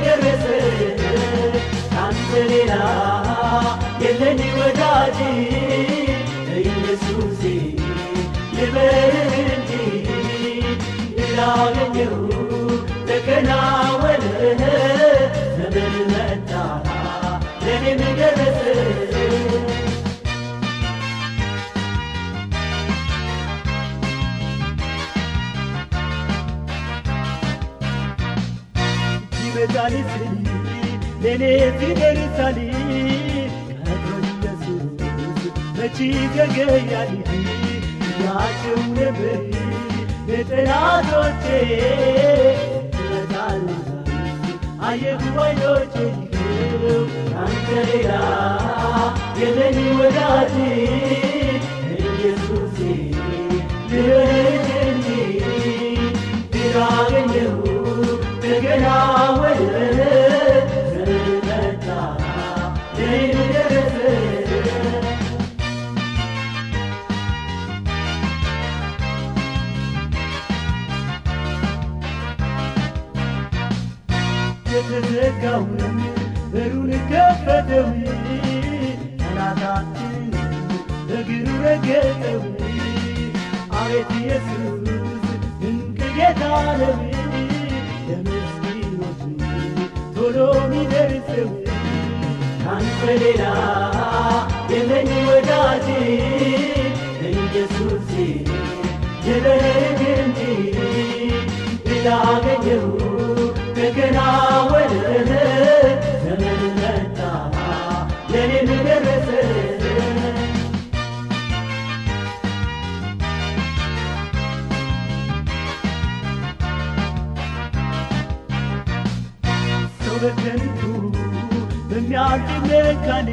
ደረሰ ካንተ ሌላ የለኝ ወዳጅ ኢየሱሴ ልበልህ እንጂ ላገኘው ተከናወነ ዘመን መጣ ለኔም ደረሰ ሲመጣልኝ ለኔ ሲደርሳል ቀጥሮኝ ኢየሱስ መቼ ዘገያል ያቸው ነበር የጠላቶቼ ተጣሉ አየሁ ባይኖቼ ካንተ ሌላ የለኝ ወዳጅ ኢየሱሴ ልበልህ እንጂ ላገኘሁ ተከናወነ ዘመን መጣ ለኔም ደረሰ የተዘጋውን በሩን ከፈተው ጠላታችን እግሩ ረገጠው አቤት ኢየሱስ ድንቅ ጌታ ነው ለምስኪኖች ቶሎ ሚደርሰው ካንተ ሌላ የለኝ ወዳጅ ኢየሱሴ ልበልህ እንጂ ላገኘሁ ተከናወነ ዘመን መጣ ለኔም ደረሰ ሰው በከንቱ በሚያልፍ መካኔ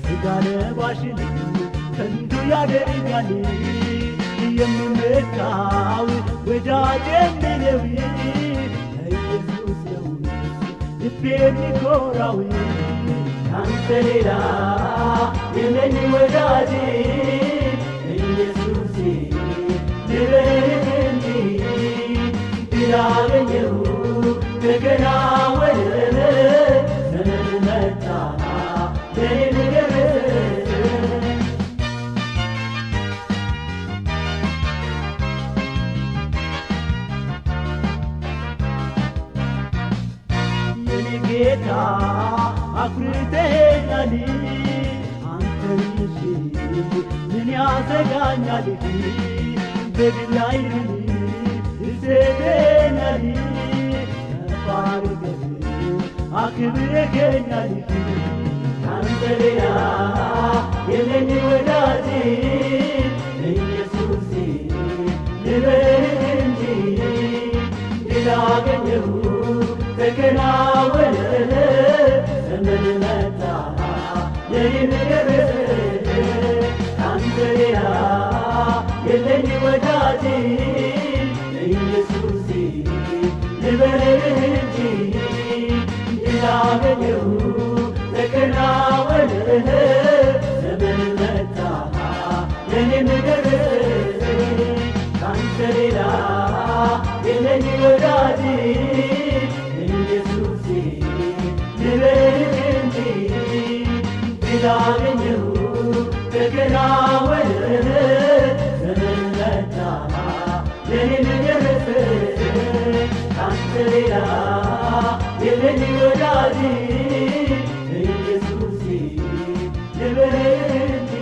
ሥጋ ለባሽን ከንቱ ያደርጋል የምመካው ወዳጄ ነው ኢየሱስ ነው ልቤ የሚኮራው ካንተ ሌላ የለኝ ወዳጅ ኢየሱሴ ልበልህ እንጂ ላገኘሁ ተከናወነ ዘመን መጣ ለኔም ደረሰ ጌታ አኩርተኸኛል አንተን ይዤ ምን ያሰጋኛል በድል ላይ ትሰጠኛል ከፍ አድርገህ አክብረኸኛል ካንተ ሌላ የለኝ ወዳጅ ኢየሱሴ ልበልህ እንጂ ላገኘሁ ተከናወነ ዘመን መጣ ለኔም ደረሰ ካንተ ሌላ የለኝ ወዳጅ ኢየሱሴ ልበልህ እንጂ ላገኘሁ ተከናወነ ዘመን መጣ ለኔም ደረሰ ካንተ ሌላ የለኝ ወዳጅ ኢየሱሴ ልበልህ እንጂ ላገኘሁ ተከናወነ ዘመን መጣ ለኔም ደረሰ ካንተ ሌላ የለኝ ወዳጅ ኢየሱሴ ልበልህ እንጂ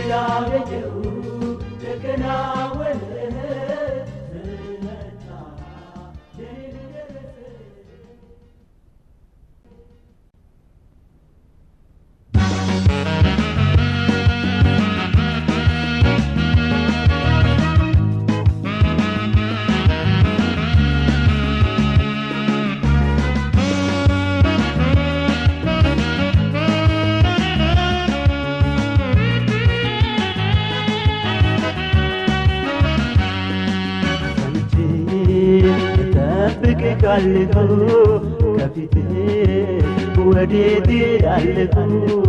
ላገኘሁ ተከናወነ ዘመን መጣ ለኔም ደረሰ እጠብቅሃለሁ ከፊትህ ወዴት እሄዳለሁ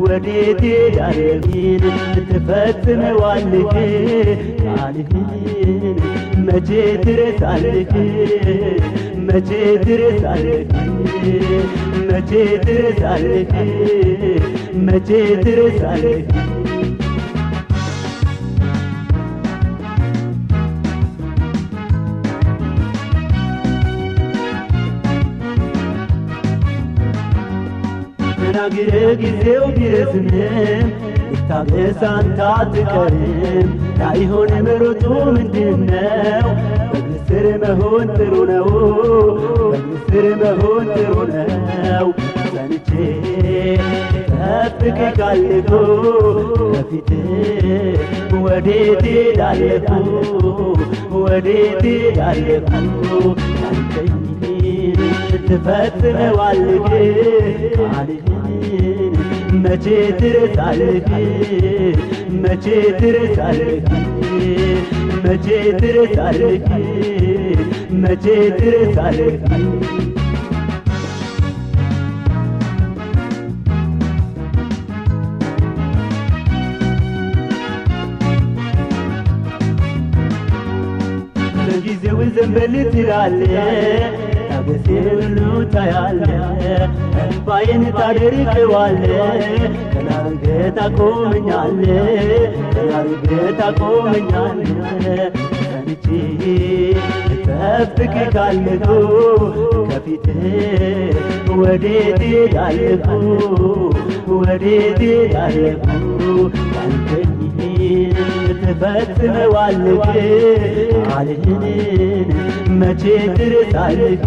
ወዴት እሄዳለሁ ትፈጽመዋለህ ቃልህን መቼ ትረሳለህ መቼ ትረሳለህ መቼ ትረሳለህ መቼ ትረሳለህ ተናግረ ጊዜው ቢረዝምም ልታገስ አንተ አትቀርም ላይሆን መሮጡ ምንድነው በግስር መሆን ጥሩ ነው በግስር መሆን ጥሩ ነው ጸንቼ ጠብቅሃለሁ ከፊትህ ወዴት እሄዳለሁ ወዴት እሄዳለሁ ያልከኝን ትፈጽመዋለህ ቃልህን መቼ ትረሳለህ መቼ ትረሳለህ መቼ ትረሳለህ መቼ ትረሳለህ ለጊዜው ዘንበል ትላለህ ታገሴን ሁሉ ታያለህ እንባዬን ታደርቀዋለህ ቀና አድርገህ ታቆመኛለህ ቀና አድርገህ ታቆመኛለህ ጸንቼ እጠብቅሃለሁ ከፊትህ ወዴት እሄዳለሁ ወዴት እሄዳለሁ ያልከኝን ትፈጽመዋለህ ቃልህን መቼ ትረሳለህ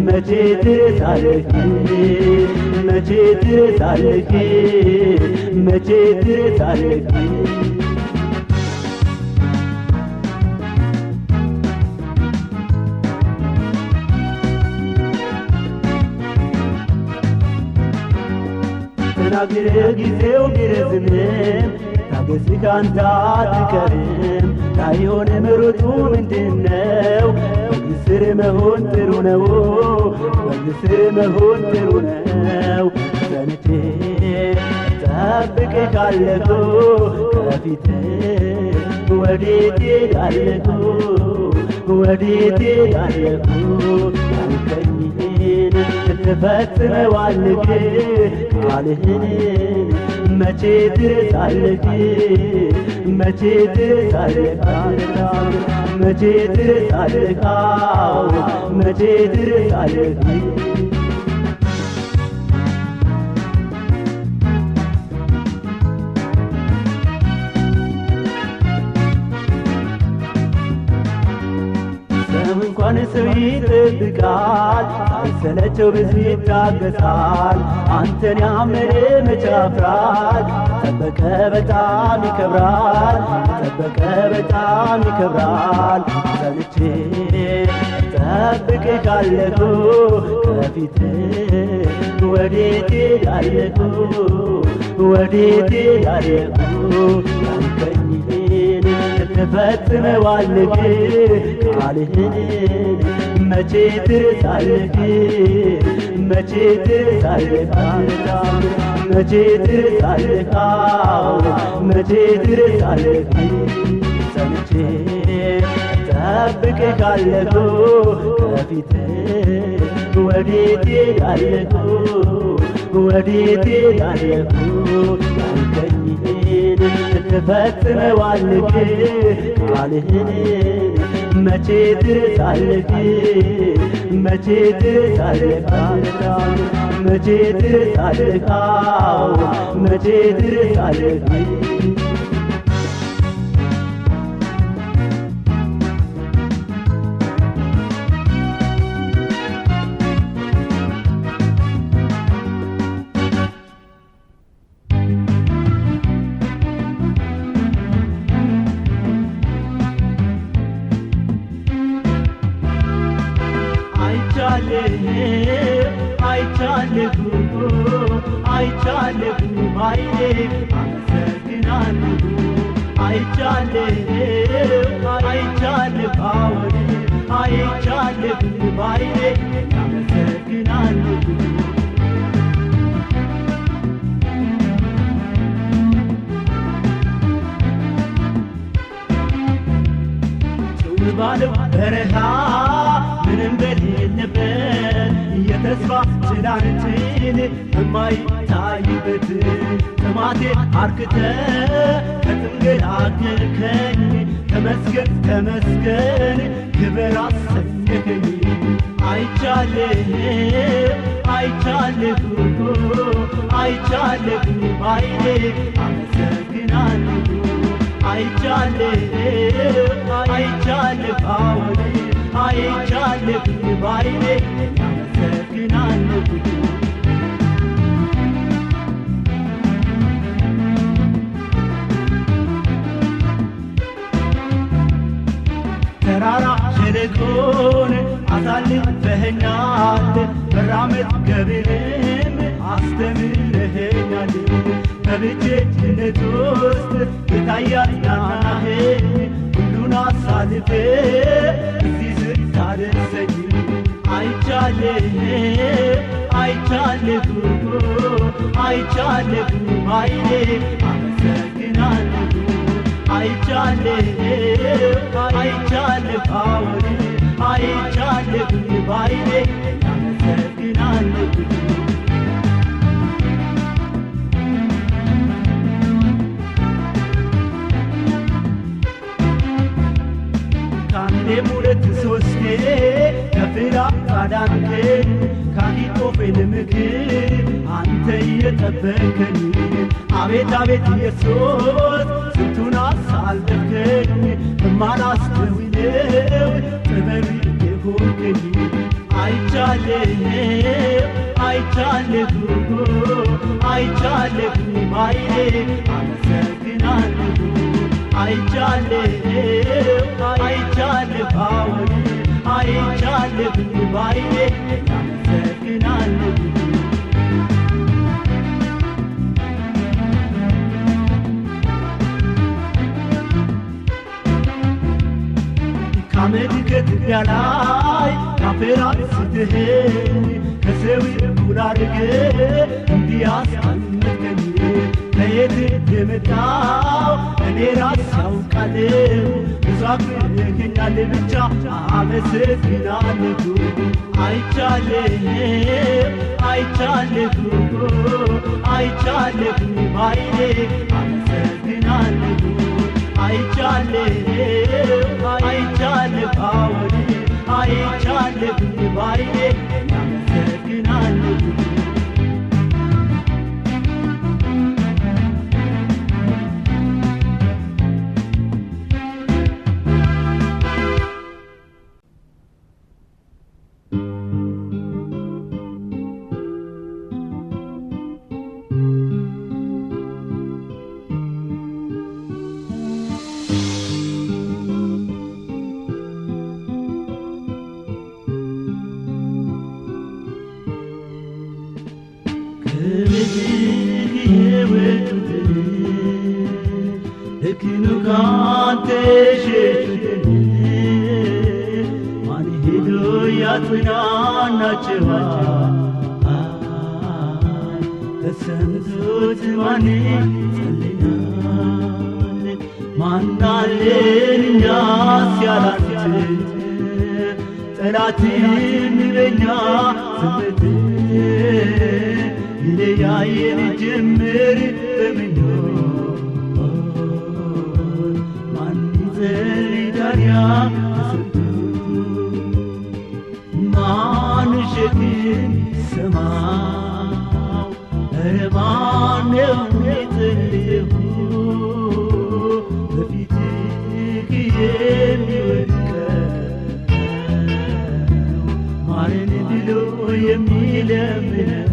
መቼ ትረሳለህ መቼ ትረሳለህ መቼ ትረሳለህ ተናግረ ጊዜው ቢረዝምም ታገስህ አንተ አትቀርም ላይሆን መሮጡ ምንድነው በግስር መሆን ጥሩ ነው በግስር መሆን ጥሩ ነው ጸንቼ እጠብቅሃለሁ ከፊትህ ወዴት እሄዳለሁ ወዴት እሄዳለሁ ያልከኝን ትፈጽመዋለህ ቃልህን መቼ ትረሳለህ መቼ ትረሳለህ መቼ ትረሳለህ መቼ ትረሳለህ እንኳን ሰው ይጠብቃል ሳይሰለቸው ብዙ ይታገሳል አንተን ያመነ መቼ ያፍራል ጠበቀ በጣም ይከብራል ጠበቀ በጣም ይከብራል ጸንቼ እጠብቅሃለሁ ከፊትህ ወዴት እሄዳለሁ ወዴት እሄዳለሁ ያልከኝን ትፈጽመዋለህ ቃልህን መቼ ትረሳለህ መቼ ትረሳለህ መቼ ትረሳለህ መቼ ትረሳለህ ጸንቼ እጠብቅሃለሁ ከፊትህ ወዴት እሄዳለሁ ወዴት እሄዳለሁ ያልከኝን ትፈጽመዋለህ ቃልህን መቼ ትረሳለህ መቼ ትረሳለህ መቼ ትረሳለህ መቼ ትረሳለህ አይቻለሁ ባይኔ አመሰግናለሁ አይቻለሁ አዎን አይቻለሁ ባይኔ አመሰግናለሁ ባለው በረሃ ምንም ጭላንጭል በማይታይበት ጥማቴ አርክተ ከተንገላገልከኝ ተመስገን ተመስገን ክብር አሰኘከኝ። አይቻለሁ አይቻለሁ አይቻለሁ ባይኔ አመሰግናለሁ። አይቻለሁ አይቻለሁ አዎን አይቻለሁ ባይኔ አመሰግናለሁ። ተራራ ሸለቆን አሳልፈኸኛል፣ መራመድ ገብርም አስተምረኸኛል። በብቸኝነት ውስጥ የታያት ናናህ ሁሉን አሳልፌ እዚህ ስታደርሰኝ አይቻለሁ አይቻለሁ አይቻለሁ ባይኔ አመሰግናለሁ። አይቻለሁ አይቻለሁ አዎን አይቻለሁ ባይኔ አመሰግናለሁ። ከአንዴም ሁለት ሶስቴ ከፍላጻ ዳንከኝ፣ ከአኪጦፌል ምክር አንተ እየጠበከኝ። አቤት አቤት ኢየሱስ ስንቱን አሳለፍከኝ፣ በማላስተውለው ጥበብ የሆንከኝ። አይቻለሁ አይቻለሁ አይቻለሁ ባይኔ አመሰግናለሁ። አይቻለሁ አይቻለሁ አዎን አይቻለሁ ባይኔ አመሰግናለሁ። ከአመድ ከትቢያ ላይ ካፈር አንስተኸኝ ከሰው እኩል አድርገህ እንዲህ አስቀመጥከኝ። ከየት የመጣው እኔ ራሴ ያውቃለሁ፣ ብዙ አክብረኸኛል ብቻ አመሰግናለሁ። አይቻለሁ አይቻለሁ አይቻለሁ ባይኔ አመሰግናለሁ። አይቻለሁ አይቻለሁ አዎን አይቻለሁ ባይኔ አመሰግናለሁ። ልክኑ ካንተ ሸሹትን ማን ሄዶ ያጽናናቸዋል? ተሰምቶት ማን ጸልያል? ማናለን እኛስ ያላንተ ጠላትን በኛ ስምት ይለያየን ጀምር በምኞት ማን ይጸልይ ታዲያ ተሰምቶ ማን ሸክም ሰማው? ኧረ ማነው የሚጸልየው በፊትህ የሚወድቀው ማረን ብሎ የሚለምነው?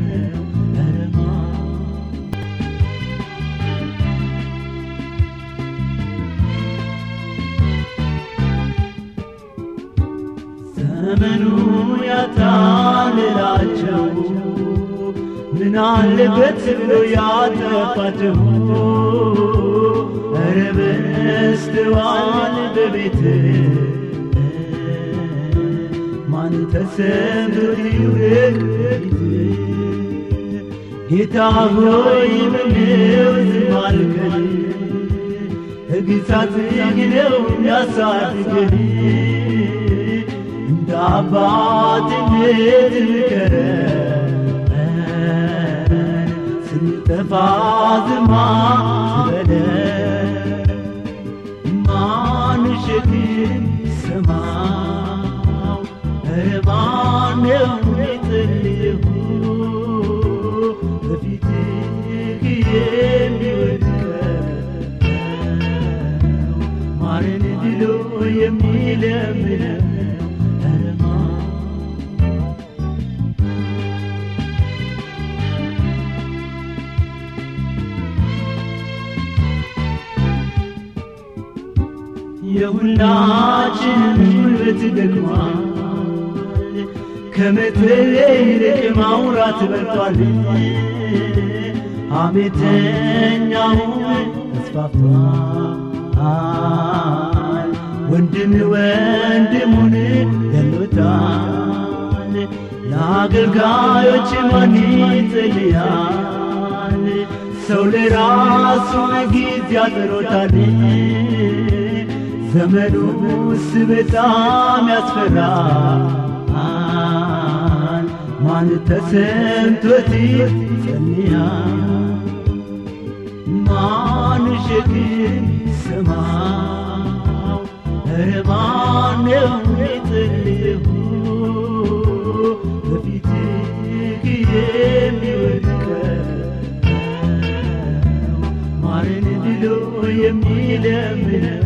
ዘመኑ ያታልላቸው ምን አለበት ብሎ ያጠፋቸው? ኧረ በስተዋል በቤት ማን ተሰምቶት ይውደቅ ፊት? ጌታ ሆይ ምነው ዝም አልከኝ? ግሳጽህ ነው ያሳድገኝ እንደ አባትነት ምከረኝ ስጠፋ ዝማ በለ ማን ሸክም ሰማው ማነው የሚጥልህ በፊትህ የሚወድቀው ማረን ብሎ የሚለምነው የሁላችንም ጉልበት ደክሟል ከመተለይ ይልቅ ማውራት በልጧል ሐሜተኛውን ተስፋፍቷል ወንድም ወንድሙን ገሎታል ለአገልጋዮች ማን ይጸልያል ሰው ለራሱ ጊዜ አጥሮታል ዘመኑስ በጣም ያስፈራል ማን ተሰምቶት ይጸልያል ማን ሸክም ሰማው ማነው የሚጥልህ በፊትህ የሚወድቀው ማረን ብሎ የሚለምነው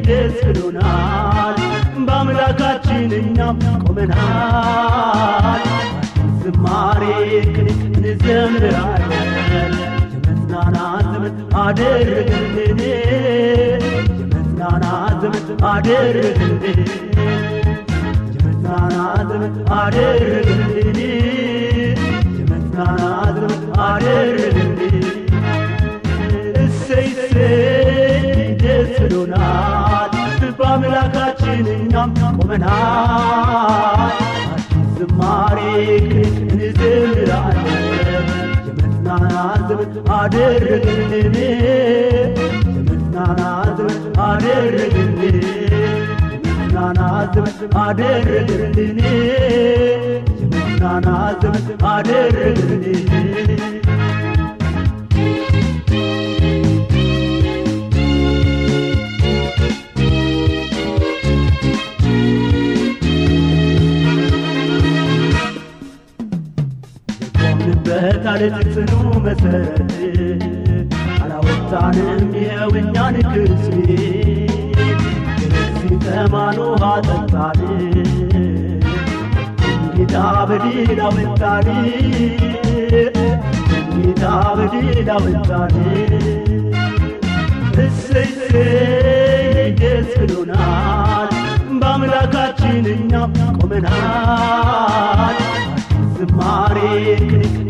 ደስ ብሎናል በአምላካችን እኛም ቆመናል ዝማሬ እንዘምራለን የመጽናናት ዘመን አደረግልን የመጽናናት ዘመን አደረግልን የመጽናናት ዘመን አደረግልን የመጽናናት ዘመን አደረግልን እሰይ ደስ ብሎናል በአምላካችን እኛም ቆመናል ዝማሬ እንዘምራለን የመጽናናት ዘመን አደረግልን የመጽናናት ዘመን አደረግልን የመጽናናት ዘመን አደረግልን የመጽናናት ዘመን አደረግልን በታለት ጽኑ መሰረት አላወጣንም ይኸው እኛን ክርስ ሲጠማን ውሃ ጠጣን ጌታ በድል አወጣን ጌታ በድል አወጣን እሰይ ደስ ብሎናል በአምላካችን እኛም ቆመናል ዝማሬ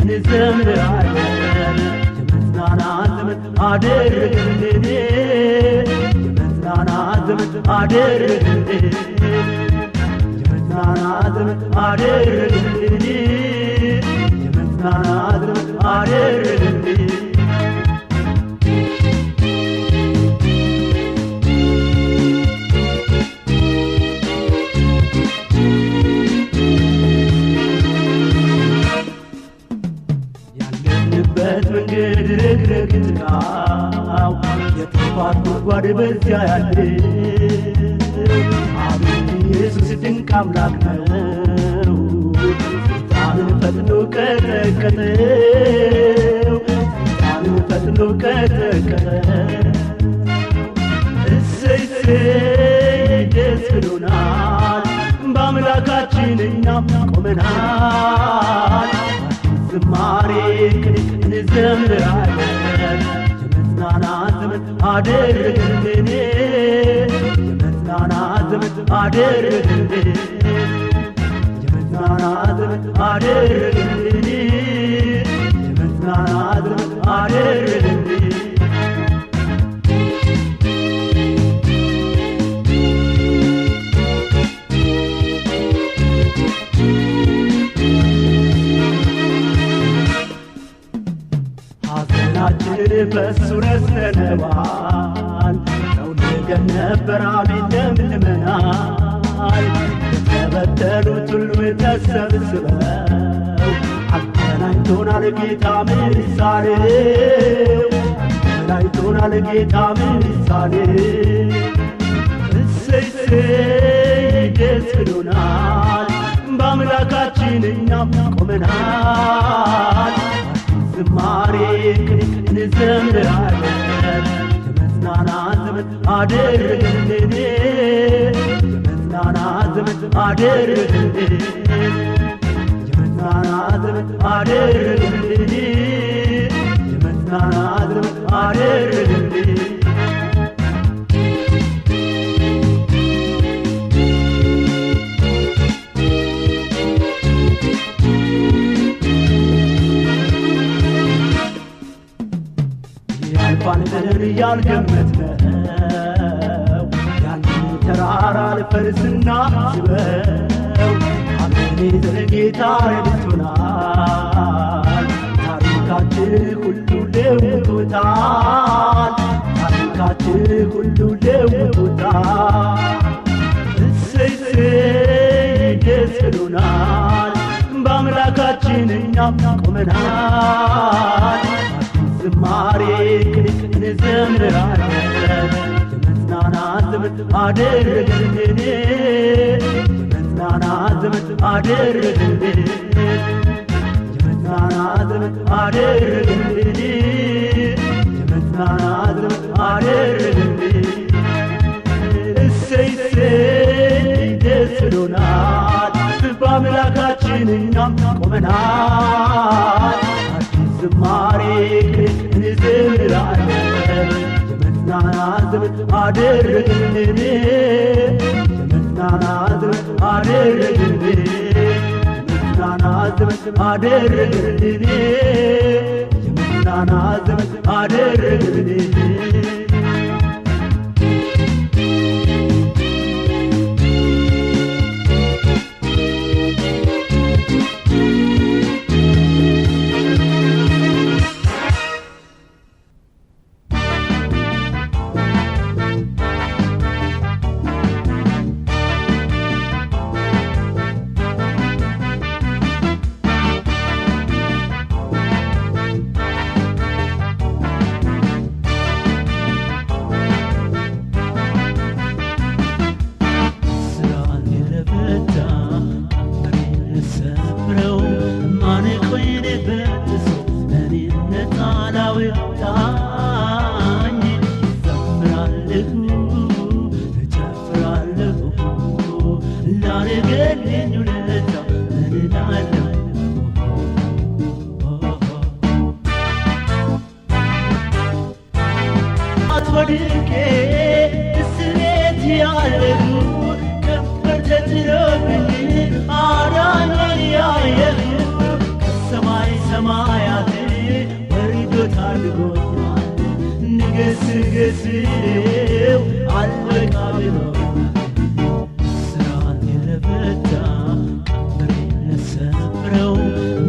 እንዘምራለን የመጽናናት ዘመን አደረግልን የመጽናናት ዘመን አደረግልን የመጽናናት ዘመን አደረግልን የመጽናናት ዘመን አደረግልን መንገድ ረግረግ ጭቃው የጥፋት ጉድጓድ በዚያ ያለ አቤት ኢየሱስ ድንቅ አምላክ ነው ሰይጣንን ፈጥኖ ቀጠቀጠው ሰይጣንን ፈጥኖ ቀጠቀጠው እሰይ ደስ ብሎናል በአምላካችን እኛም ቆመናል ዝማሬ እንዘምራለን የመጽናናት ዘመን አደረግልን የመጽናናት ዘመን አደረግልን የመጽናናት ዘመን አደረግልን የመጽናናት ዘመን አደረግልን ሐዘናችንን በሱ ረስተነዋል። ተውልገን ነበር አሜን ለምልመናል። የተበተኑት ሁሉ ተሰብስበው አገናኝቶናል ጌታ ምሳሌው፣ አገናኝቶናል ጌታ ምሳሌው። እሰይ እሰይ ደስ ብሎናል፣ በአምላካችን እኛም ቆመናል። ዝማሬ እንዘምራለን፣ የመጽናናት ዘመን አደረገልን፣ የመጽናናት ዘመን አደረገልን፣ የመጽናናት ዘመን አደረገልን፣ የመጽናናት ዘመን አደረገልን። ያልፋል ብለን ያልገመትነው ያንን ተራራ አልፈን ስናስበው አቤኔዘር ጌታ ረድቶናል። ታሪካችን ሁሉ ለውጦታል፣ ታሪካችን ሁሉ ለውጦታል። እሰይ እሰይ ደስ ብሎናል፣ በአምላካችን እኛም ቆመናል። ዝማሬ እንዘምራለን፣ የመጽናናት ዘመን አደረገልን፣ የመጽናናት ዘመን አደረገልን፣ የመጽናናት ዘመን አደረገልን፣ የመጽናናት ዘመን አደረገልን። እሰይ እሰይ ደስ ብሎናል፣ በአምላካችን እኛም ቆመናል። ዝማሬ እንዘምራለን፣ የመጽናናት ዘመን አደረገልን፣ የመጽናናት ዘመን አደረገልን፣ የመጽናናት ዘመን አደረገልን፣ የመጽናናት ዘመን አደረገልን። ወድቄ እስሬት ያለሁ ከበር ተጥሎብኝ አዳኜን ያየሁ ከሰማይ ሰማያት ወርዶ ታድጎኛል። ንገስ ንገስው አልበቃ ብሎኛል። ስራን የለፈታ ቀንበሬን ለሰብረው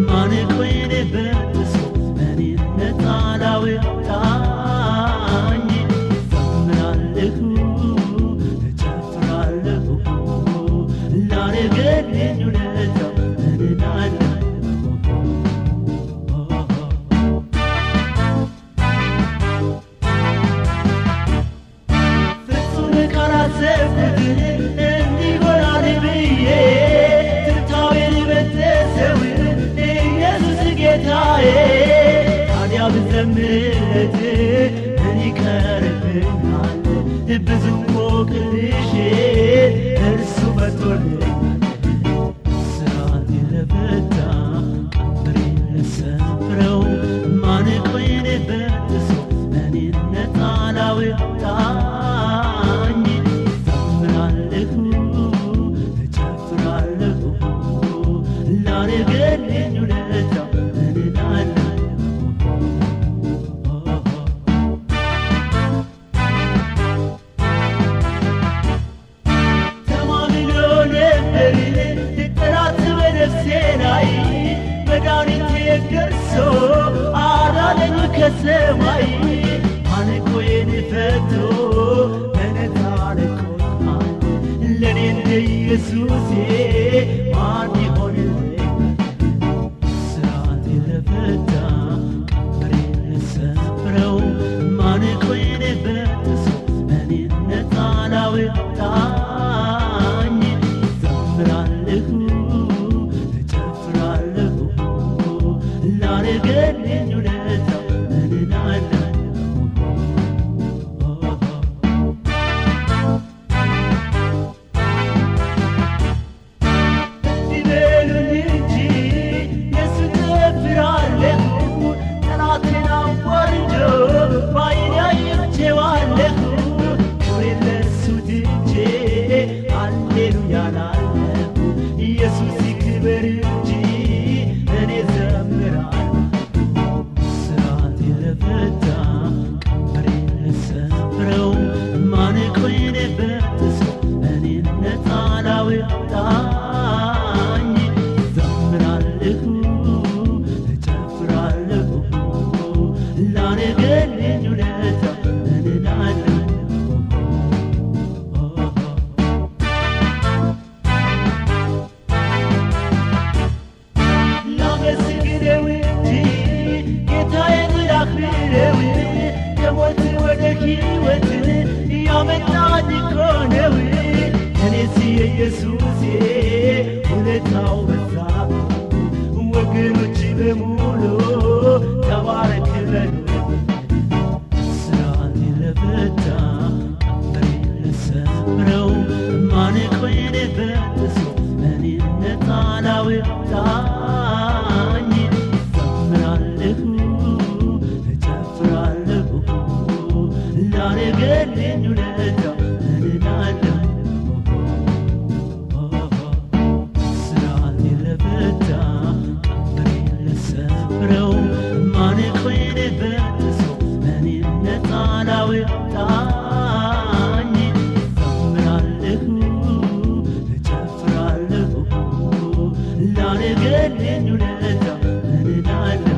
ማነቆዬን በጥሶ እኔን ነፃ ላወጣኝ ላረገልኝ ውለታ እልላለሁ። ፍጹም ካላሰብኩት እንዲሆናል ብዬ ትርታዌን በተሰው ኢየሱስ ጌታዬ ታዲያ ብዘምርለት ምን ይቀርብኛል? ብዙ ሞቅልሼ እርሱ መጥቶልኛል። ስራን የለፈታ ቀንበሬን ለሰብረው ማነቆዬን በጥሶ እኔን ነፃ ላወጣኝ እዘምራለሁ እጨፍራለሁ ላረገልኝ ውለታ እልላለሁ። ከሰማይ ማነቆዬን ፈቶ በነፃ ለቆኛል። ለኔ እንደ ኢየሱሴ ማን ይሆንልኝ? ስራቴን ለፈታ ቀንበሬን ለሰበረው ማነቆዬን በጥሶ እኔን ነፃ ላወጣኝ እዘምራለሁ እጨፍራለሁ ላረገልኝ ውለታ ምን እላለሁ? ይበሉኝ እንጂ የሱ እጨፍራለሁ ጠላቴን አዋርዶ በዓይኔ አይቼዋለሁ። ክብሬን ለእሱ ትቼ ሃሌሉያ እላለሁ። ኢየሱስ ይክበር እንጂ እኔ እዘምራለሁ። ስራቴን ለፈታ ቀንበሬን ለሰበረው ማነቆዬን በጥሶ እኔን ነፃ ላወጣኝ እዘምራለሁ እጨፍራለሁ ላረገልኝ ውለታ ምን እላለሁ? ላመስግነው እንጂ ጌታዬን ላክብረው ከሞት ወደ ሕይወት ያመጣኝ እኮ ነው። እኔስ የኢየሱሴ ውለታው በዛብኝ። ወገኖች በሙሉ ተባረክ በሉ። ስራቴን ለፈታ ቀንበሬን ለሰበረው ማነቆዬን በጥሶ እኔን ነፃ ላወጣኝ እዘምራለሁ እጨፍራለሁ ላረገልኝ ውለታ ምን እላለሁ? ስራቴን ለፈታ ቀንበሬን ለሰበረው ማነቆዬን በጥሶ እኔን ነፃ ላወጣኝ እዘምራለሁ እጨፍራለሁ ላረገልኝ ውለታ ምን እላለሁ?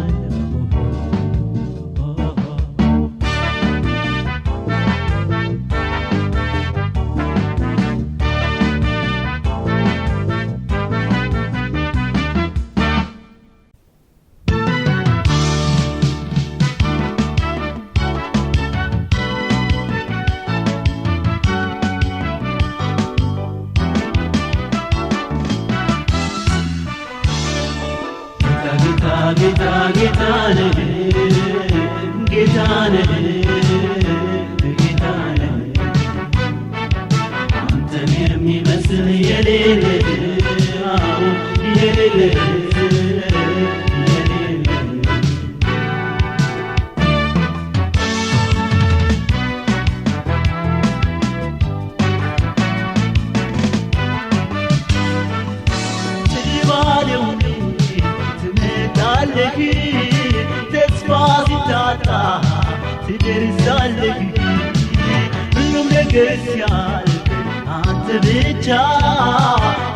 ጌታ ጌታ ነህ ጌታ ነህ ጌታ ነህ አንተን የሚመስል የሌለ የሌለ ተስፋ ሲታጣ ትደርሳለህ። ሁሉም ነገር ሲያልቅ አንተ ብቻ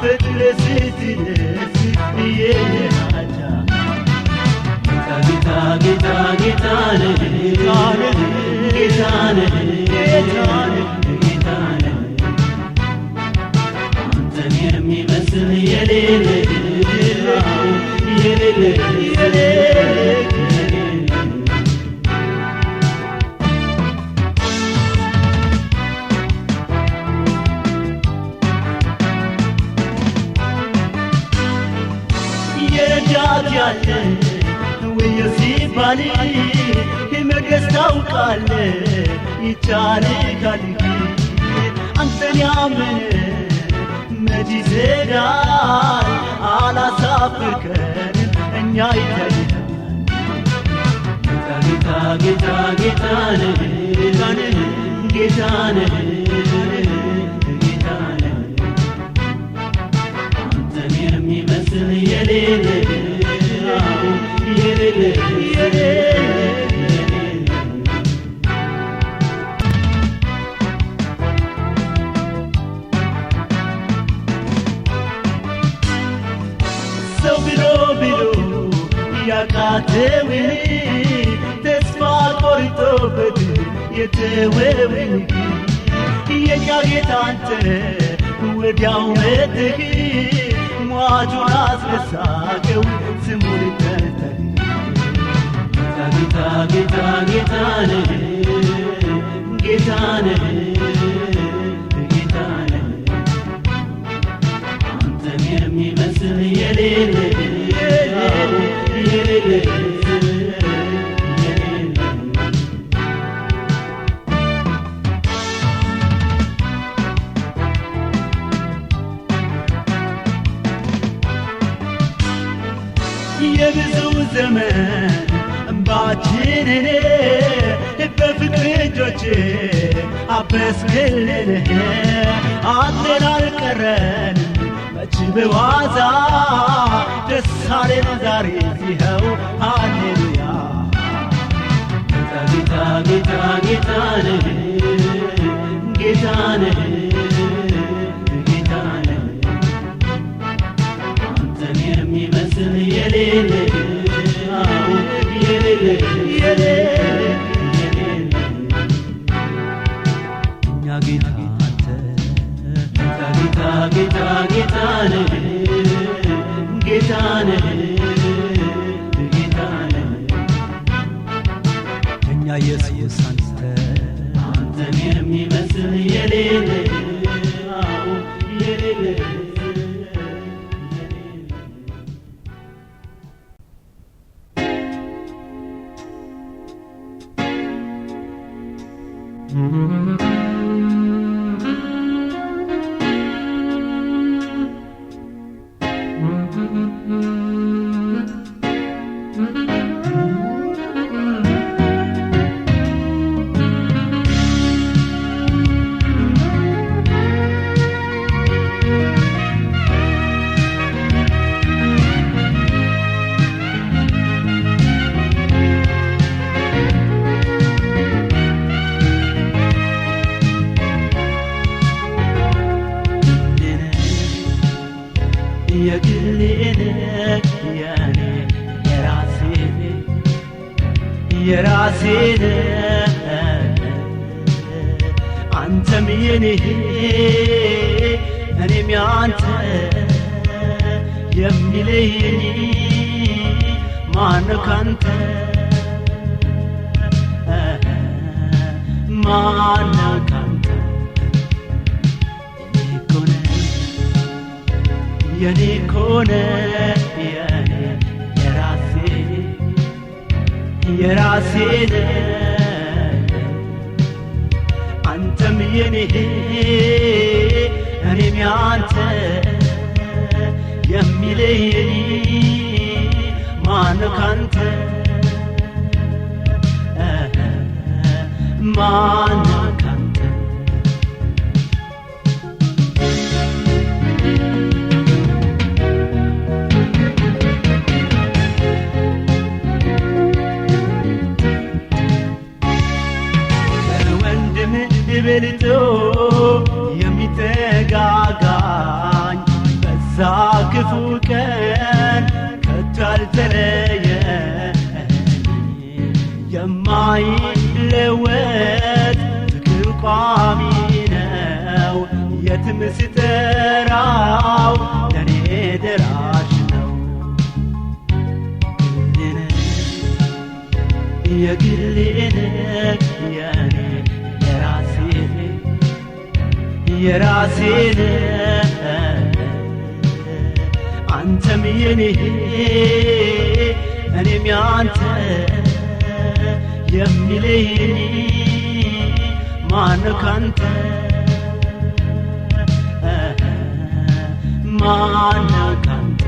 ፈጥነህ ስትደርስ የነሃጃ ጌታ ጌታ ጌታ ነህ ጌታ ነህ ጌታ ነህ ጌታ ነህ አንተን የሚመስል የሌለ የሌለ የረዳት ያለ ወይ ሲባል መድረስ ታውቃለህ ይቻልካል። አንተን ያመነ መች ይዘጋል? አላሳፍርከን እኛ ይታየናል። ጌታ ጌታ ጌታ ነህ ጌታ ነህ ጌታ ነህ ጌታ ነህ አንተን የሚመስል የሌለ የሌለ ሰው ብሎ ያቃተውን ተስፋ የተወውን የእኛ ጌታ አንተ ወዲያው መጥተህ ሟቹን አስነሳኸው ስሙን ጠርተህ ጌታ ጌታ ጌታ ነህ ጌታ ነህ ጌታ ነህ አንተን የሚመስል የሌለ የብዙ ዘመን እንባችንን በፍቅር እጆች አበስክልን አንተን አልቀረን መች በዋዛ ደስ አለን ዛሬ ይኸው ሃሌሉያ ጌታ ጌታ ጌታ ነህ ጌታ ነህ ጌታ ነህ አንተን የሚመስል የሌለ የሌለ እኛ ጌታ አንተ ጌታ ጌታ ጌታ ነህ ጌታ ነህ ጌታ ነህ እኛ ኢየሱስ አንተ አንተን የሚመስል የሌለ የሌለ የራሴን አንተም የኔ እኔም ያንተ የሚለየኝ ማነው ካንተ ማነው ካንተ የኔ ኮነ የራሴን አንተም የኔ እኔም ያንተ የሚለየኝ ማነው ካንተ ማነው ካንተ በልጦ የሚጠጋጋኝ በዛ ክፉ ቀን ከቶ ያልተለየኝ የማይለወጥ ፍቅር ቋሚ ነው የትም ስጠራው ለኔ ደራሽ ነው የግሌን የኔ የራሴን አንተም የኔ እኔም ያንተ የሚለየኝ ማነው ካንተ ማነው ካንተ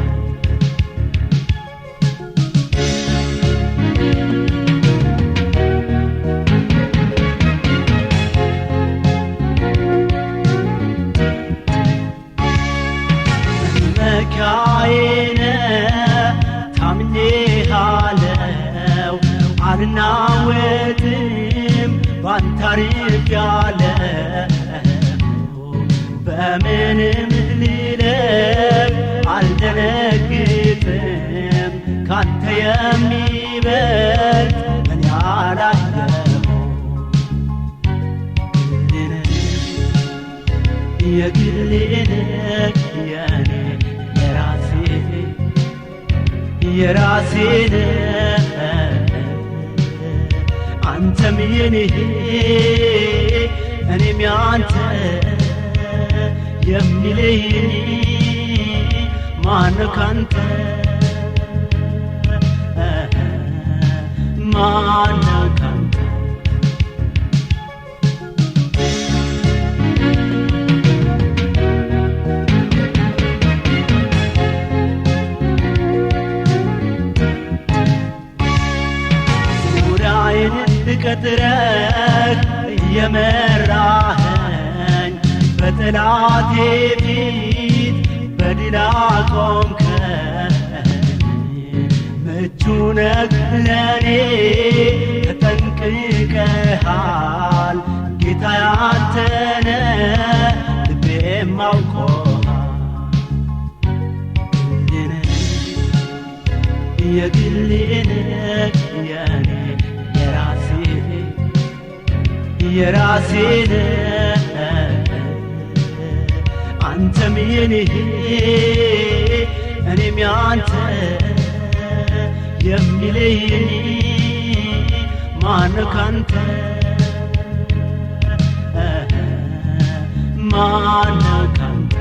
መካዬነ ታምኜሃለው አልናወጥም ባንተ አርፌያለሁ በምንም ልለፍ አልደነግጥም ካንተ የሚበልጥ እኔ አላየሁም የራሴ አንተም የኔ እኔም ያንተ የሚለየኝ ማነው ካንተ ማነው ካንተ ቀጥረህ እየመራኸኝ በጠላቴ ፊት በድል አቆምከኝ ምቹ ነህ ለኔ ተጠንቅቀሃል ጌታ ያንተ ነህ ልቤም አውቆሃል የግሌ ነህ የኔ የራሴ አንተም የኔ እኔም ያንተ የሚለየኝ ማነው ካንተ ማነው ካንተ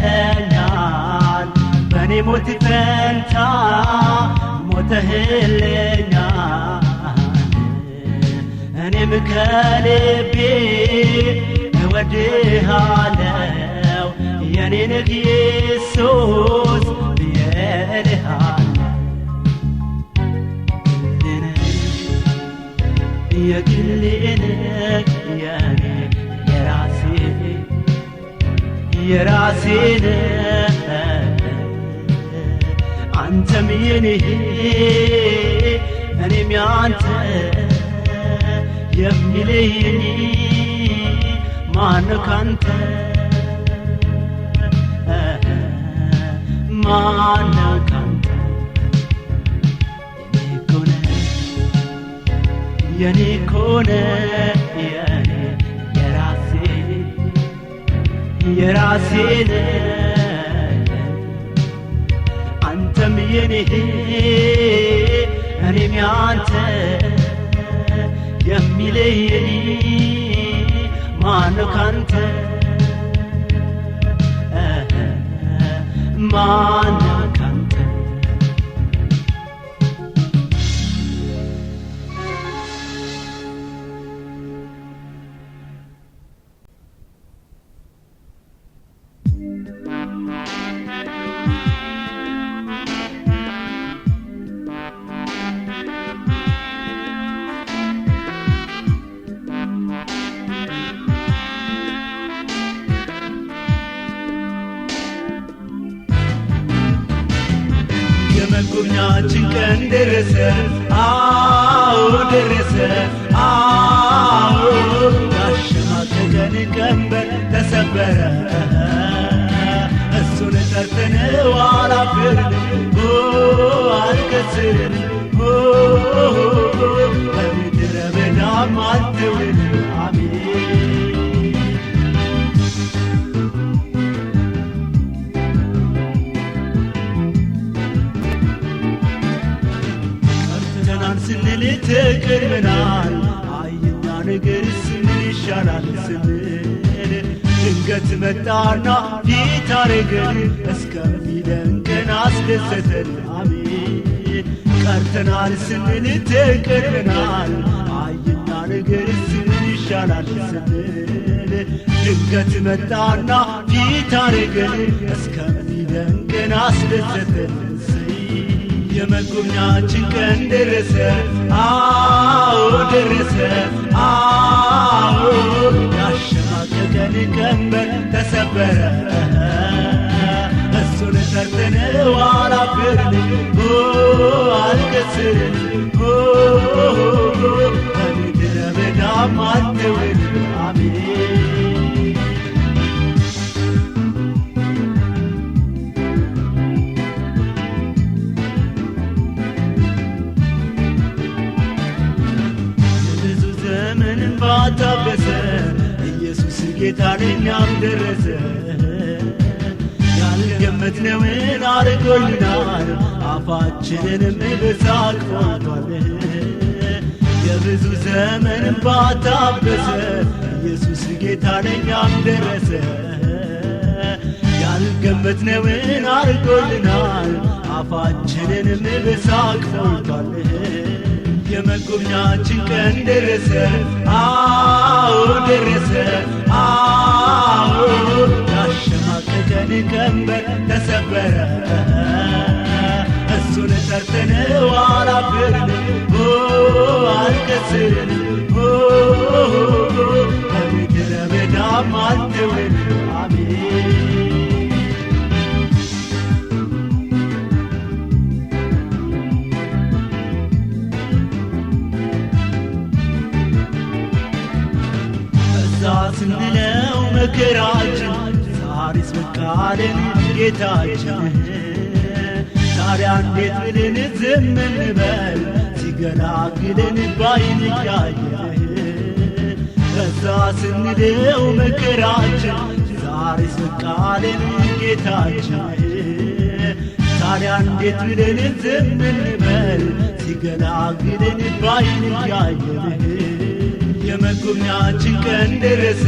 አፍቅረኸኛል በኔ ሞት ፈንታ ሞተህልኛል እኔም ከልቤ እወድሃለው የኔ ነህ ኢየሱስ ብዬልሃለሁ የግሌ ነህ የኔ የራሴ አንተም የኔ እኔም ያንተ የሚለየኝ ማነው ካንተ ማነው ካንተ የኔ እኮ ነህ የኔ የራሴ አንተም የኔ እኔም ያንተ የሚለየኝ ማነው ካንተ ማነው ካንተ የመጎብኛችን ቀን ደረሰ አዎ ደረሰ አዎ ያሸማቀቀን ቀንበር ተሰበረ እሱን ጠርተነው አላፈርንም አልከስርንም በምድረ በዳም አልተውንም ስንል ተቀድመናል አይና ነገርስ ምን ይሻላል ስንል ድንገት መጣና ፊት አረገን እስከሚደንቀን አስደሰተን አሜን ቀርተናል ስንል ተቀድመናል አይና ነገርስ ምን ይሻላል ስንል ድንገት መጣና ፊት አረገን እስከሚደንቀን አስደሰተን የመጎብኛችን ቀን ደረሰ አዎ ደረሰ አዎ ያሸማቀቀን ቀንበር ተሰበረ እሱን ጠርተነው አላፈርንም አልከስርንም በምድረ በዳም አልተውንም አሜን ባታበሰ ኢየሱስ ጌታ ለኛም ደረሰ ያልገመትነውን አድርጎልናል አፋችንንም በሳቅ ሞልቷል የብዙ ዘመን ባታበሰ ኢየሱስ ጌታ ለኛም ደረሰ ያልገመትነውን አድርጎልናል አፋችንንም በሳቅ ሞልቷል የመጎብኛችን ቀን ደረሰ አዎ ደረሰ አዎ ያሸማቀቀን ቀንበር ተሰበረ እሱን ጠርተነው አላፈርን አልከስርን በምድረ በዳም አልተውን አሜን ስንለው መከራችን ዛሬስ በቃልን ጌታችን ታዲያ እንዴት ብለን ዝም እንበል ሲገላግለን ባይን እያየን በዛ ስንለው መከራችን ዛሬስ በቃልን ጌታችን ታዲያ እንዴት ብለን ዝም እንበል ሲገላግለን ባይን እያየን የመጎብኛችን ቀን ደረሰ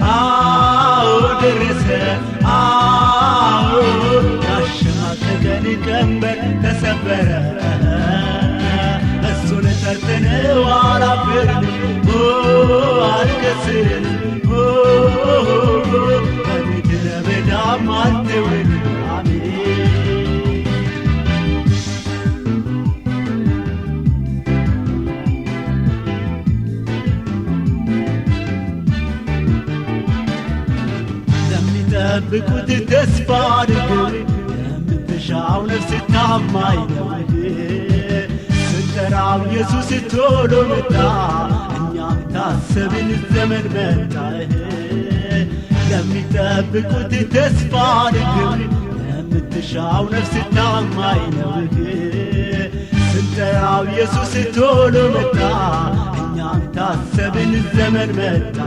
አዎ ደረሰ አዎ ያሸማቀቀን ቀንበር ተሰበረ እሱን ጠርተነው አላፈርን አልከስርን በምድረ በዳም አልተውን አሜን ጠብቁት ተስፋ አድርገው የምትሻው ነፍስ ታማኝ ነው ስንጠራው ኢየሱስ ቶሎ መጣ እኛም ታሰብን ዘመን መጣ ለሚጠብቁት ተስፋ አድርገው የምትሻው ነፍስ ታማኝ ነው ስንጠራው ኢየሱስ ቶሎ መጣ እኛም ታሰብን ዘመን መጣ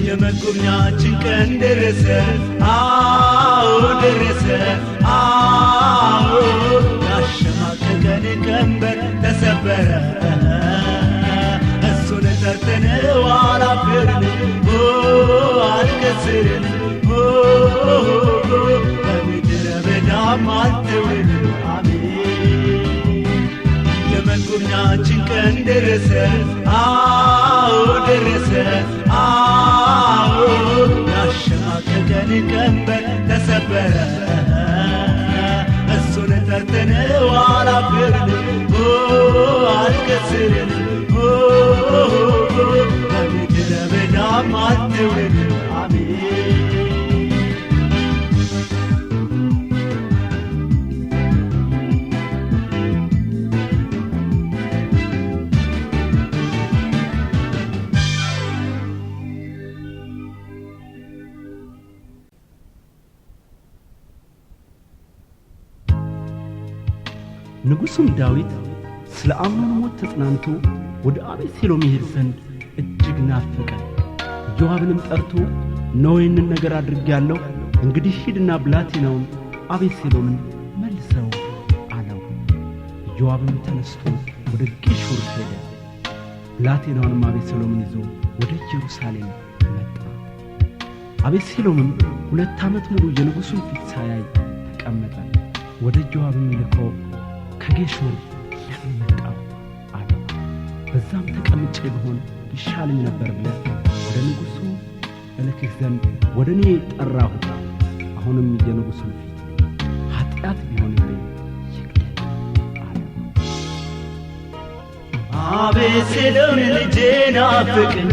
የመጎብኛችን ቀን ደረሰ አዎ ደረሰ አዎ ያሸማቀቀን ቀንበር ተሰበረ እሱን ጠርተነው አላፈርን አልከስርን በምድረ በዳም አልተውን አሜን የመጎብኛችን ቀን ደረሰ አዎ ደረሰ አዎ ያሸማቀቀን ቀንበር ተሰበረ እሱን ጠርተነው አላፈርን አልከስርን በምድረ በዳም አልተውን አሜን ንጉሡም ዳዊት ስለ አምኖን ሞት ተጽናንቶ ወደ አቤሴሎም ይሄድ ዘንድ እጅግ ናፈቀ ኢዮአብንም ጠርቶ ነው ይህንን ነገር አድርጌያለሁ እንግዲህ ሂድና ብላቴናውን አቤሴሎምን መልሰው አለው ኢዮአብም ተነስቶ ወደ ጌሹር ሄደ ብላቴናውንም አቤሴሎምን ይዞ ወደ ኢየሩሳሌም መጣ አቤሴሎምም 2 ዓመት ሙሉ የንጉሡን ፊት ሳያይ ተቀመጠ ወደ ኢዮአብም ልኮ ከጌሹር ለምን መጣው አለው በዛም ተቀምጬ ብሆን ይሻለኝ ነበር ብለህ ወደ ንጉሡ እልክህ ዘንድ ወደ እኔ ጠራሁት አሁንም የንጉሡን ፊት ኃጢአት ቢሆንብኝ ይግደል አለው አቤሴሎም ልጄን ናፈቀኝ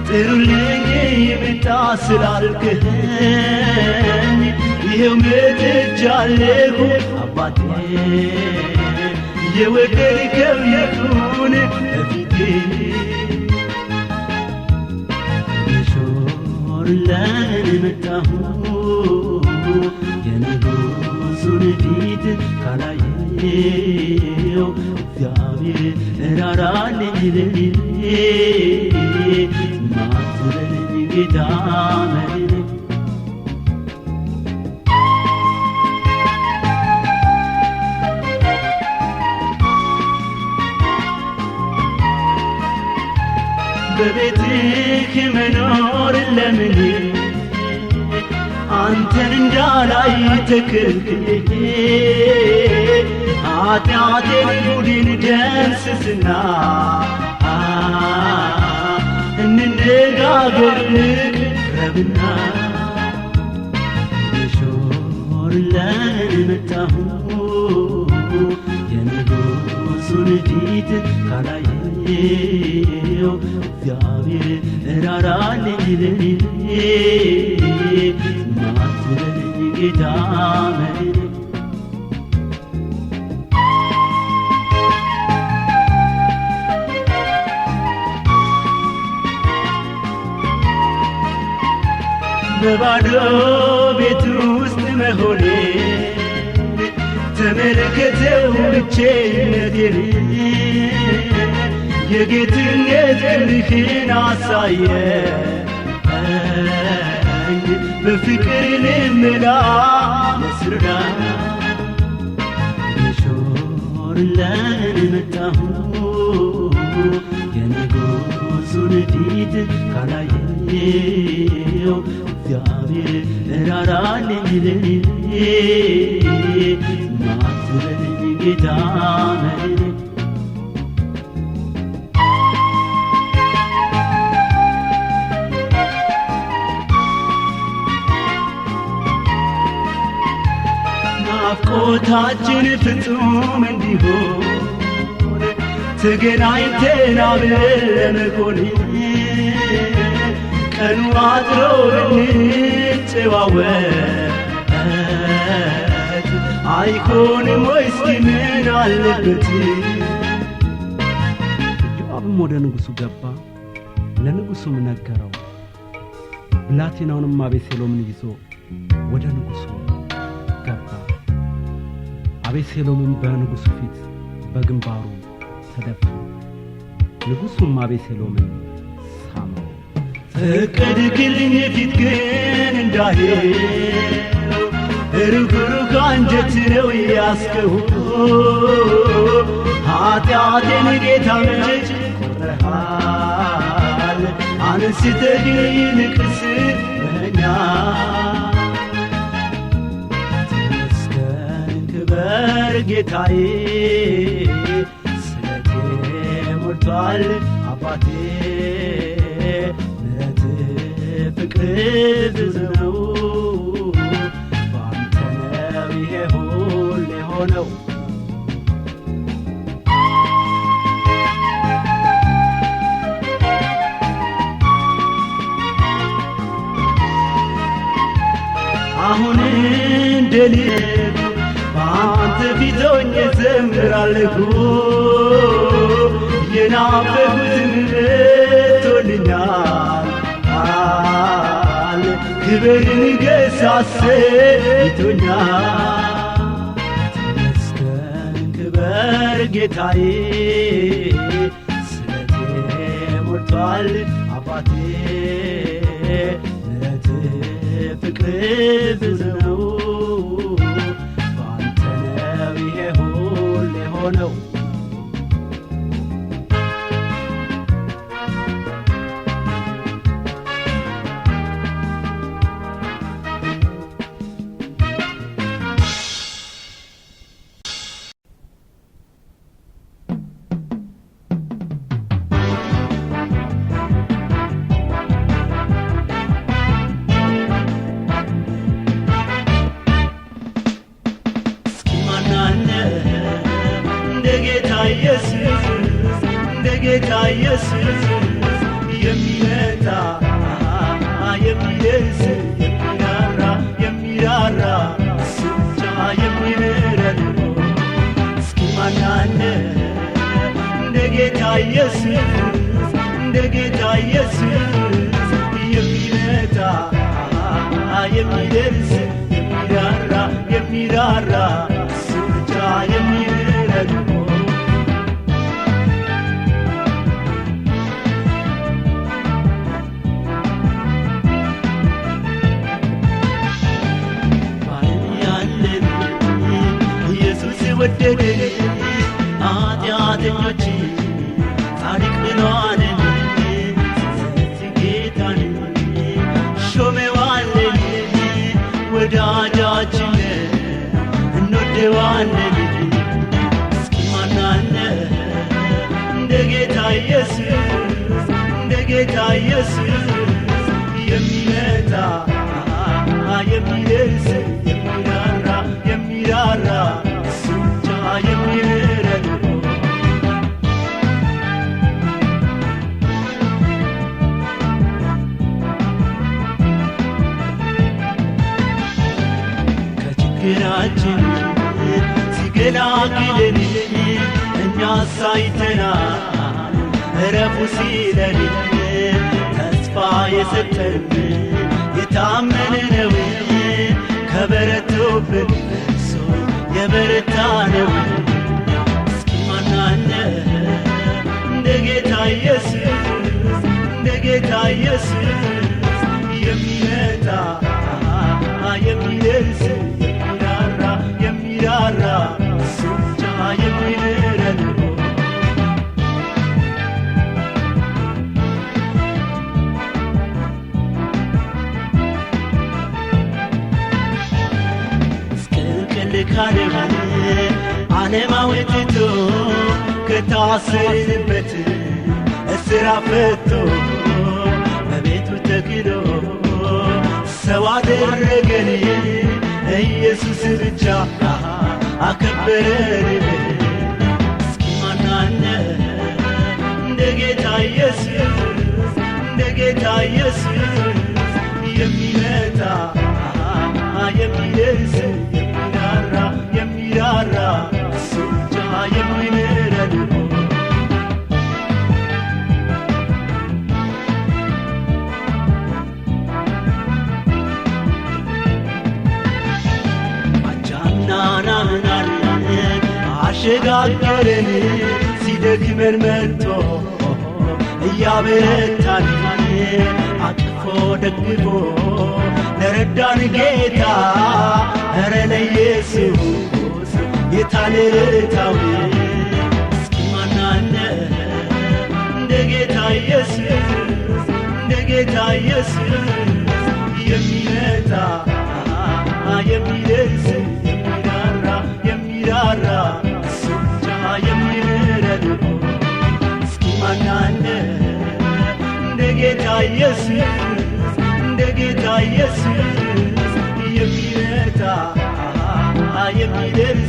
ጥሩልኝ ይምጣ ስላልከኝ ይኸው መጥቻለሁ አባቴ የወደድከው ይሁን በፊቴ ጌሹር ለምን መጣሁ የንጉሡን ፊት ካላየው እግዚአብሔር ራራልኝ ለኔ ማትበለኝ ጌታ መድኔ በቤትህ መኖር ለምን አንተን እንዳላይ ተከልክዬ ኃጢአቴን ጉዴን ደምስስና እንነጋገር ቅረብና ልሾርለን መጣሁ የንጉሡን ፊት ካላየው እግዚአብሔር እራራልኝ ለኔ ማትበለኝ ጌታ መድኔ በባዶ ቤት ውስጥ መሆኔ ተመልከተው ብቸኝነቴን የጌትነት ክንድህን አሳየኝ በፍቅር ልመላለስ እርዳኝ ልሾርለን መጣሁ የንጉሡን ፊት ካላየው እግዚአብሔር እራራልኝ ለኔ ማትበለኝ ጌታ መድኔ ናፍቆታችን ፍጹም እንዲሆን ተገናኝተን አብረን ለመሆን ቀኑ አጥሮ ብንጨዋወት አይሆንም ወይ እስኪ ምን አለበት? ኢዮአብም ወደ ንጉሡ ገባ፣ ለንጉሡም ነገረው። ብላቴናውንም አቤሴሎምን ይዞ ወደ ንጉሡ ገባ። አቤሴሎምም በንጉሡ ፊት በግንባሩ ተደፋ። ንጉሡም አቤሴሎምን ሳመው። ፈቀድክልኝ ፊት ግን እንዳየው ርኅሩህ አንጀት ነው ያስከው ኃጢአቴን ጌታ መች ቆጥረሃል አንስተህ ይልቅስ በኛል ተመስገን ክበር ጌታዬ ስለቴ ሞልቷል አባቴ ፍቅር ብዙ ነው ባንተ ነው ይሄ ሁሉ የሆነው አሁን እንደ ልብ ባንተ ፊት ሆኜ እዘምራለሁ የናፈቁት መጥቶልኛል ክብር ንገሥ አሰኝቶኛል ተመስገን ክበር ጌታዬ ስለቴ ሞልቷል አባቴ ምሕረትህ ፍቅርህ ብዙ ነው ባንተ ነው ይሄ ሁሉ የሆነው ጌታ ኢየሱስ የሚመጣ የሚደርስ የሚራራ እሱ ብቻ የሚምረን እስኪ ማን አለ እንደ ጌታ ኢየሱስ እንደ ጌታ ኢየሱስ የሚመጣ የሚደርስ የሚራራ እሱ ብቻ የሚምረን ኃጢአተኞች ጻድቅ ብለዋልን ስለዚህ ጌታን ሾመዋልን ወዳጃችን እንወደዋለን እስኪ ማን አለ እንደ ጌታ ኢየሱስ እንደ ጌታ ኢየሱስ የሚመጣ የሚደርስ የሚራራ እሱ ብቻ የሚምረን ከችግራችን ሲገላግለን እኛ ሳይተናል እረፉ ሲለን ተስፋ የሰጠን የታመነ ነው ከበረቱብን እሱ የበረታ ነው እስኪ ማን አለ እንደ ጌታ ኢየሱስ እንደ ጌታ ኢየሱስ የሚመጣ የሚደርስ የሚራራ እሱ ብቻ የሚምረን ካለማ ዓለማዊ ትቶ ከታሰርንበት እስራት ፈቶ በቤቱ ተክሎ ሰው አደረገን ኢየሱስ ብቻ አከበረን እስኪ ማን አለ እንደ ጌታ ኢየሱስ እንደ ጌታ ኢየሱስ የሚመጣ የሚደርስ የሚራራ እሱ ብቻ የሚምረን አቻምናናምናለን አሸጋገረን ሲደክመን መጥቶ እያበረታን አቅፎ ደግፎ ለረዳን ጌታ ኧረ ለኢየሱስ የታለታው እስኪ ማን አለ እንደ ጌታ ኢየሱስ እንደ ጌታ ኢየሱስ የሚመጣ የሚደርስ የሚራራ እሱ ብቻ የሚምረን እስኪ ማን አለ እንደ ጌታ ኢየሱስ እንደ ጌታ ኢየሱስ የሚመጣ የሚደርስ